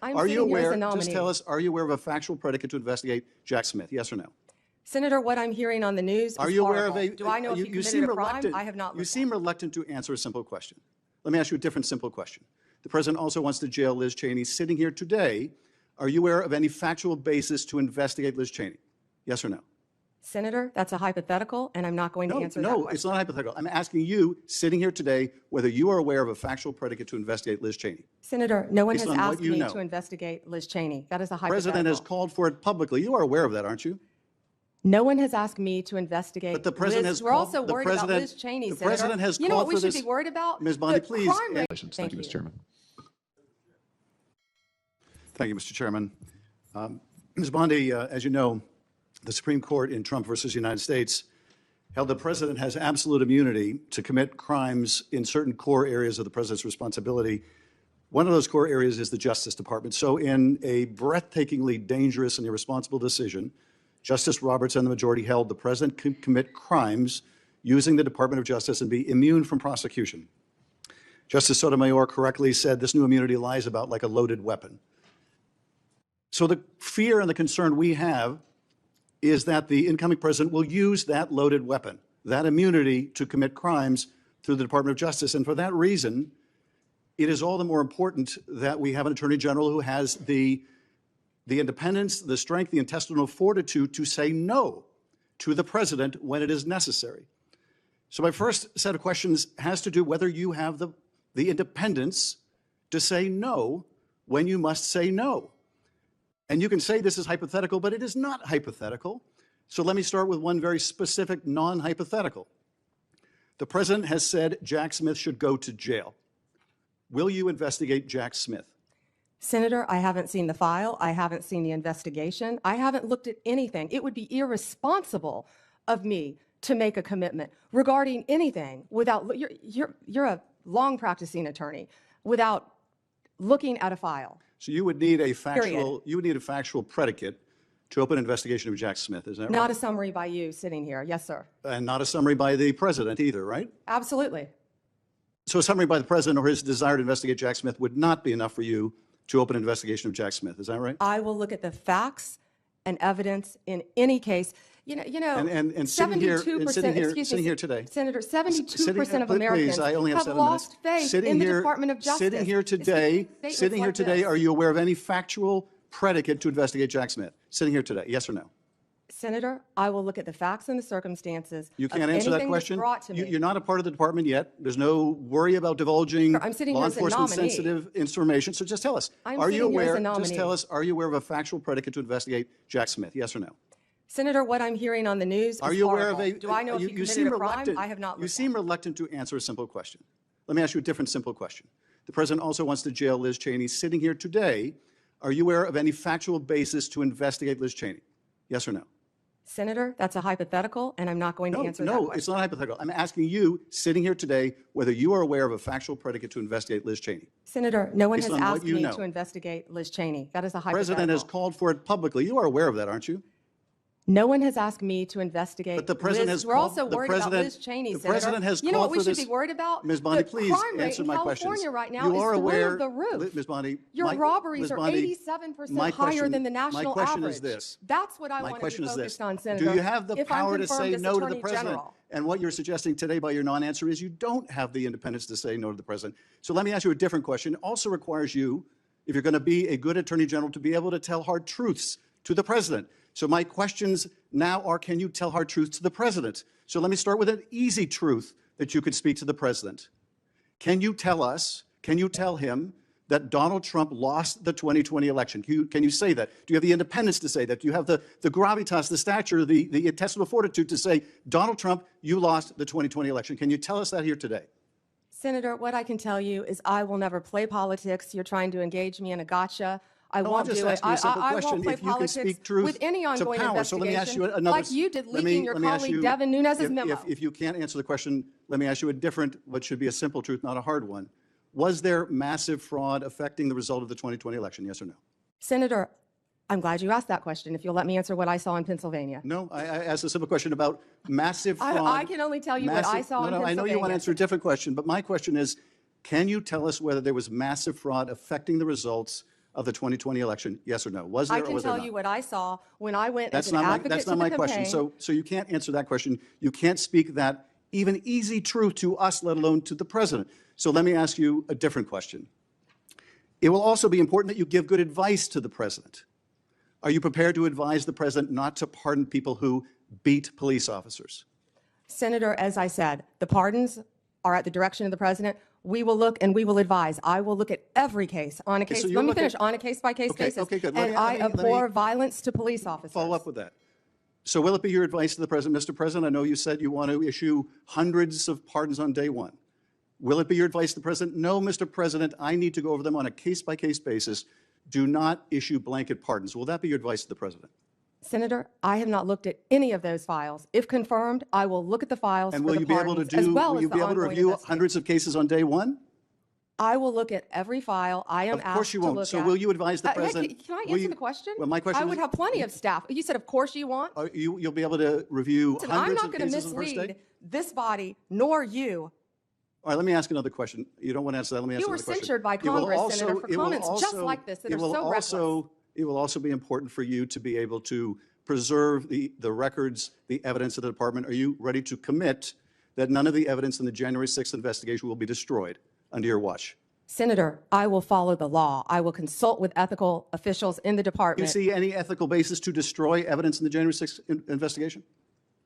Are you aware, just tell us, are you aware of a factual predicate to investigate Jack Smith? Yes or no? Senator, what I'm hearing on the news is Are you aware of horrible. Do I know if you committed a crime? I have not. You seem reluctant to answer a simple question. Let me ask you a different simple question. The president also wants to jail Liz Cheney. Sitting here today, are you aware of any factual basis to investigate Liz Cheney? Yes or no? Senator, that's a hypothetical, and I'm not going to answer that question. No, it's not hypothetical. I'm asking you, sitting here today, whether you are aware of a factual predicate to investigate Liz Cheney. Senator, no one has asked me to investigate Liz Cheney. That is a hypothetical. The president has called for it publicly. You are aware of that, aren't you? No one has asked me to investigate But the president Liz. has We're also worried about Liz Cheney, The president has you know what called we for should this. be worried about? Ms. Bondi, please. Thank you, Mr. Chairman. Thank you, Mr. Chairman. Ms. Bondi, as you know, the Supreme Court in Trump versus United States held the president has absolute immunity to commit crimes in certain core areas of the president's responsibility. One of those core areas is the Justice Department. So in a breathtakingly dangerous and irresponsible decision, Justice Roberts and the majority held the president could commit crimes using the Department of Justice and be immune from prosecution. Justice Sotomayor correctly said this new immunity lies about like a loaded weapon. So the fear and the concern we have is that the incoming president will use that loaded weapon, that immunity, to commit crimes through the Department of Justice. And for that reason, it is all the more important that we have an attorney general who has the independence, the strength, the intestinal fortitude to say no to the president when it is necessary. So my first set of questions has to do whether you have the independence to say no when you must say no. And you can say this is hypothetical, but it is not hypothetical. So let me start with one very specific non-hypothetical. The president has said Jack Smith should go to jail. Will you investigate Jack Smith? Senator, I haven't seen the file. I haven't seen the investigation. I haven't looked at anything. It would be irresponsible of me to make a commitment regarding anything without, you're a long practicing attorney, without looking at a file. So you would need a factual predicate to open an investigation of Jack Smith, is that right? Not a summary by you sitting here. Yes, sir. And not a summary by the president either, right? Absolutely. So a summary by the president or his desire to investigate Jack Smith would not be enough for you to open an investigation of Jack Smith, is that right? I will look at the facts and evidence in any case. And sitting here today, Senator, 72% of Americans have lost faith in the Department of Justice. Sitting here today, are you aware of any factual predicate to investigate Jack Smith? Sitting here today, yes or no? Senator, I will look at the facts and the circumstances. You can't answer that question. Brought to me. You're not a part of the department yet. There's no worry about divulging law enforcement sensitive information. So just tell us, are you aware? Just tell us, are you aware of a factual predicate to investigate Jack Smith? Yes or no? Senator, what I'm hearing on the news is Are you aware horrible. of a? Do I know if you committed a crime? I have not. You seem reluctant to answer a simple question. Let me ask you a different simple question. The president also wants to jail Liz Cheney. Sitting here today, are you aware of any factual basis to investigate Liz Cheney? Yes or no? Senator, that's a hypothetical, and I'm not going to answer that question. No, it's not hypothetical. I'm asking you, sitting here today, whether you are aware of a factual predicate to investigate Liz Cheney. Senator, no one has asked me to investigate Liz Cheney. That is a hypothetical. The president has called for it publicly. You are aware of that, aren't you? No one has asked me to investigate But the president Liz. has We're called, also worried about Liz Cheney, The Senator. president has you know called what we for should be worried about? Ms. Bondi, the please crime rate answer in my California questions. right now You is are aware, through the roof. Ms. Bondi, Your robberies are 87% higher than the national my question average. Is this. That's what I my want to question be is focused this. on, Senator. Do you have the power to say no to the president? General. And what you're suggesting today by your non-answer is you don't have the independence to say no to the president. So let me ask you a different question. It also requires you, if you're going to be a good attorney general, to be able to tell hard truths to the president. So my questions now are, can you tell hard truths to the president? So let me start with an easy truth that you could speak to the president. Can you tell us, can you tell him that Donald Trump lost the 2020 election? Can you say that? Do you have the independence to say that? Do you have the gravitas, the stature, the intestinal fortitude to say, Donald Trump, you lost the 2020 election? Can you tell us that here today? Senator, what I can tell you is I will never play politics. You're trying to engage me in a gotcha. I won't do it. I won't play politics with any ongoing investigation, so let me ask you another, like you did leaking your colleague Devin Nunes's memo. If you can't answer the question, let me ask you a different, what should be a simple truth, not a hard one. Was there massive fraud affecting the result of the 2020 election, yes or no? Senator, I'm glad you asked that question. If you'll let me answer what I saw in Pennsylvania. No, I asked a simple question about massive fraud. I can only tell you what I saw in Pennsylvania. I know you want to answer a different question, but my question is, can you tell us whether there was massive fraud affecting the results of the 2020 election? Yes or no? Was there I or can was there tell not? you what I saw when I went as That's an not my, advocate that's to not the my campaign. question. So you can't answer that question. You can't speak that even easy truth to us, let alone to the president. So let me ask you a different question. It will also be important that you give good advice to the president. Are you prepared to advise the president not to pardon people who beat police officers? Senator, as I said, the pardons are at the direction of the president. We will look and we will advise. I will look at every case on a case. so Let you're me finish. looking- On a case-by-case Okay, basis. okay, good. And I let me abhor violence to police officers. follow up with that. So will it be your advice to the president, Mr. President? I know you said you want to issue hundreds of pardons on day one. Will it be your advice to the president? No, Mr. President, I need to go over them on a case-by-case basis. Do not issue blanket pardons. Will that be your advice to the president? Senator, I have not looked at any of those files. If confirmed, I will look at the files And for will the you be able to pardons, as do? well Will as you the be able to ongoing review investigation. hundreds of cases on day one? I will look at every file I am Of course asked you to won't. look So at. will you advise the president? Can I will answer you- the question? Well, my question I would is- have plenty of staff. You said, of course you want. You'll be able to review Listen, I'm hundreds not of going to cases on the first day? mislead this body nor you. All right, let me ask another question. You don't want to answer that. Let me ask You were another question. censured by It will Congress, Senator, also- for it will comments just also- like this that it are will so reckless. It will also be important for you to be able to preserve the records, the evidence of the department. Are you ready to commit that none of the evidence in the January 6th investigation will be destroyed under your watch? Senator, I will follow the law. I will consult with ethical officials in the Do you department. see any ethical basis to destroy evidence in the January 6th investigation?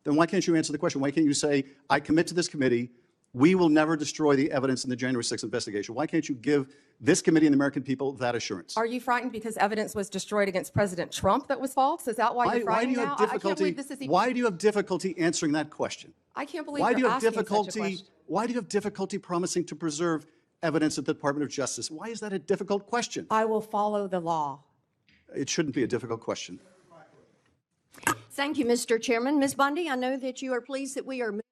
Then why can't you answer the question? Why can't you say, I commit to this committee, we will never destroy the evidence in the January 6th investigation? Why can't you give this committee and the American people that assurance? Are you frightened because evidence was destroyed against President Trump that was false? Is that why you're Why do frightened you have now? I can't difficulty? believe this is even. Why do you have difficulty answering that question? I can't believe Why do you you're have asking such a difficulty? question. Why do you have difficulty promising to preserve evidence at the Department of Justice? Why is that a difficult question? I will follow the law. It shouldn't be a difficult question. Thank you, Mr. Chairman. Ms. Bondi, I know that you are pleased that we are moving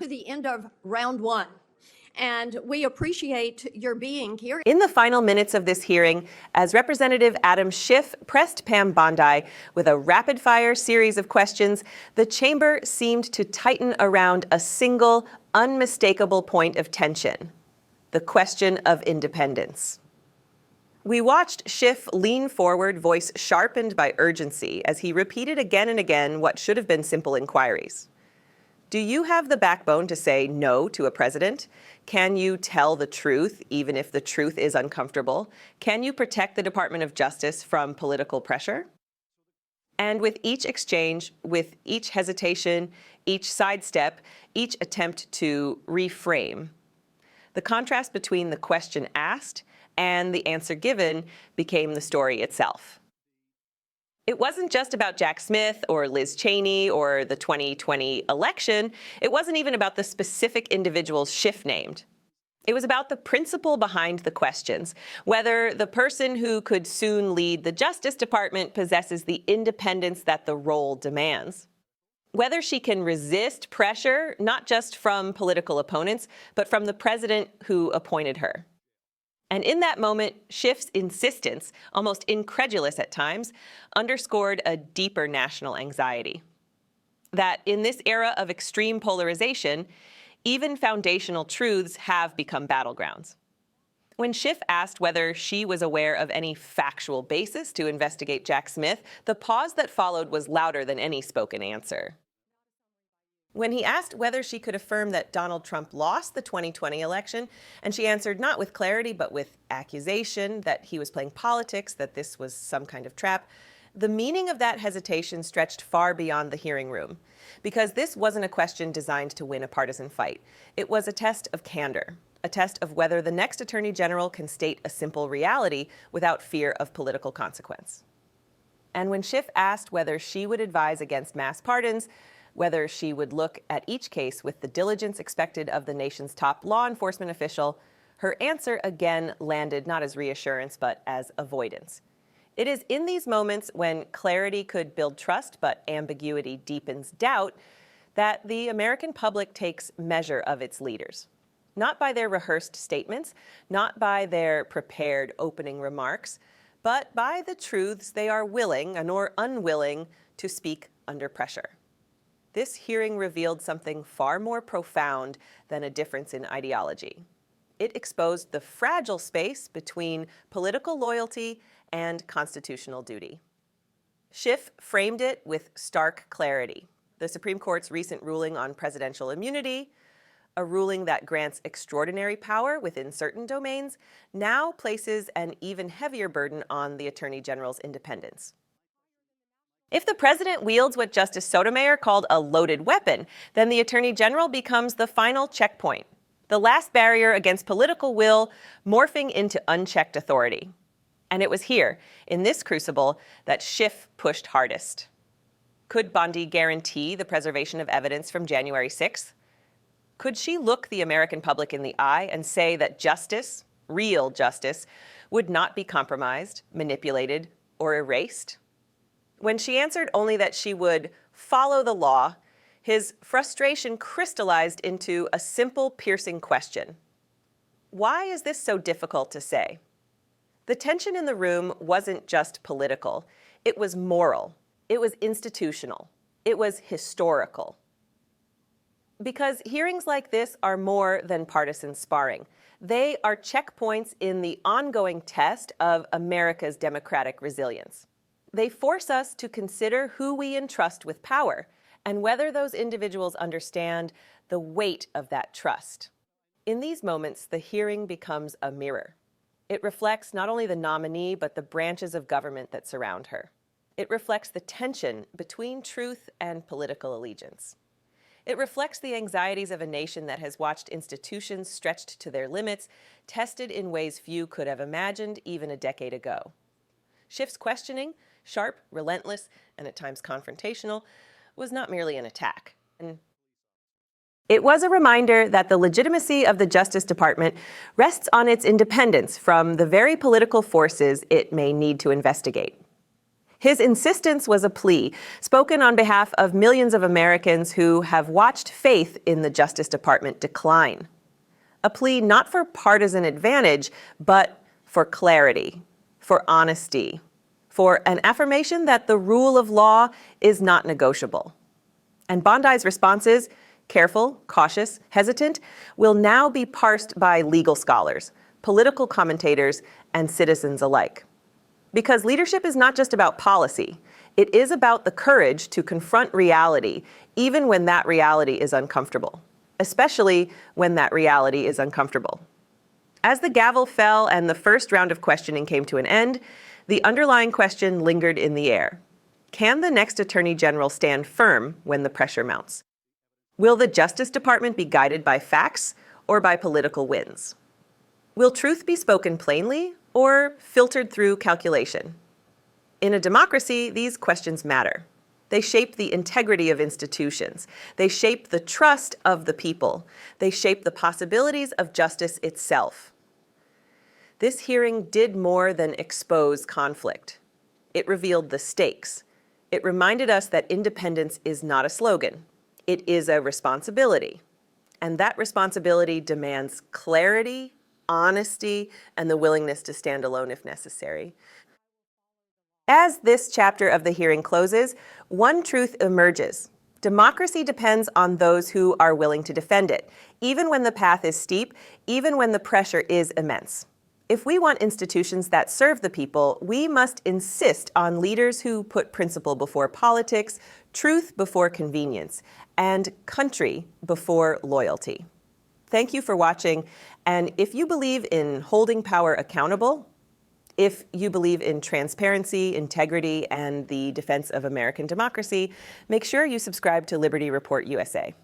to the end of round one, and we appreciate your being here. In the final minutes of this hearing, as Representative Adam Schiff pressed Pam Bondi with a rapid-fire series of questions, the chamber seemed to tighten around a single, unmistakable point of tension: the question of independence. We watched Schiff lean forward, voice sharpened by urgency, as he repeated again and again what should have been simple inquiries. Do you have the backbone to say no to a president? Can you tell the truth, even if the truth is uncomfortable? Can you protect the Department of Justice from political pressure? And with each exchange, with each hesitation, each sidestep, each attempt to reframe, the contrast between the question asked and the answer given became the story itself. It wasn't just about Jack Smith or Liz Cheney or the 2020 election. It wasn't even about the specific individuals Schiff named. It was about the principle behind the questions, whether the person who could soon lead the Justice Department possesses the independence that the role demands, whether she can resist pressure, not just from political opponents, but from the president who appointed her. And in that moment, Schiff's insistence, almost incredulous at times, underscored a deeper national anxiety. That in this era of extreme polarization, even foundational truths have become battlegrounds. When Schiff asked whether she was aware of any factual basis to investigate Jack Smith, the pause that followed was louder than any spoken answer. When he asked whether she could affirm that Donald Trump lost the 2020 election, and she answered not with clarity, but with accusation that he was playing politics, that this was some kind of trap, the meaning of that hesitation stretched far beyond the hearing room, because this wasn't a question designed to win a partisan fight. It was a test of candor, a test of whether the next Attorney General can state a simple reality without fear of political consequence. And when Schiff asked whether she would advise against mass pardons, whether she would look at each case with the diligence expected of the nation's top law enforcement official, her answer again landed not as reassurance, but as avoidance. It is in these moments when clarity could build trust, but ambiguity deepens doubt, that the American public takes measure of its leaders. Not by their rehearsed statements, not by their prepared opening remarks, but by the truths they are willing nor unwilling to speak under pressure. This hearing revealed something far more profound than a difference in ideology. It exposed the fragile space between political loyalty and constitutional duty. Schiff framed it with stark clarity. The Supreme Court's recent ruling on presidential immunity, a ruling that grants extraordinary power within certain domains, now places an even heavier burden on the Attorney General's independence. If the president wields what Justice Sotomayor called a loaded weapon, then the Attorney General becomes the final checkpoint, the last barrier against political will morphing into unchecked authority. And it was here, in this crucible, that Schiff pushed hardest. Could Bondi guarantee the preservation of evidence from January 6th? Could she look the American public in the eye and say that justice, real justice, would not be compromised, manipulated, or erased? When she answered only that she would follow the law, his frustration crystallized into a simple, piercing question. Why is this so difficult to say? The tension in the room wasn't just political. It was moral. It was institutional. It was historical. Because hearings like this are more than partisan sparring. They are checkpoints in the ongoing test of America's democratic resilience. They force us to consider who we entrust with power and whether those individuals understand the weight of that trust. In these moments, the hearing becomes a mirror. It reflects not only the nominee, but the branches of government that surround her. It reflects the tension between truth and political allegiance. It reflects the anxieties of a nation that has watched institutions stretched to their limits, tested in ways few could have imagined even a decade ago. Schiff's questioning, sharp, relentless, and at times confrontational, was not merely an attack. It was a reminder that the legitimacy of the Justice Department rests on its independence from the very political forces it may need to investigate. His insistence was a plea spoken on behalf of millions of Americans who have watched faith in the Justice Department decline. A plea not for partisan advantage, but for clarity, for honesty, for an affirmation that the rule of law is not negotiable. And Bondi's responses, careful, cautious, hesitant, will now be parsed by legal scholars, political commentators, and citizens alike. Because leadership is not just about policy. It is about the courage to confront reality, even when that reality is uncomfortable, especially when that reality is uncomfortable. As the gavel fell and the first round of questioning came to an end, the underlying question lingered in the air. Can the next Attorney General stand firm when the pressure mounts? Will the Justice Department be guided by facts or by political winds? Will truth be spoken plainly or filtered through calculation? In a democracy, these questions matter. They shape the integrity of institutions. They shape the trust of the people. They shape the possibilities of justice itself. This hearing did more than expose conflict. It revealed the stakes. It reminded us that independence is not a slogan. It is a responsibility. And that responsibility demands clarity, honesty, and the willingness to stand alone if necessary. As this chapter of the hearing closes, one truth emerges. Democracy depends on those who are willing to defend it, even when the path is steep, even when the pressure is immense. If we want institutions that serve the people, we must insist on leaders who put principle before politics, truth before convenience, and country before loyalty. Thank you for watching, and if you believe in holding power accountable, if you believe in transparency, integrity, and the defense of American democracy, make sure you subscribe to Liberty Report USA.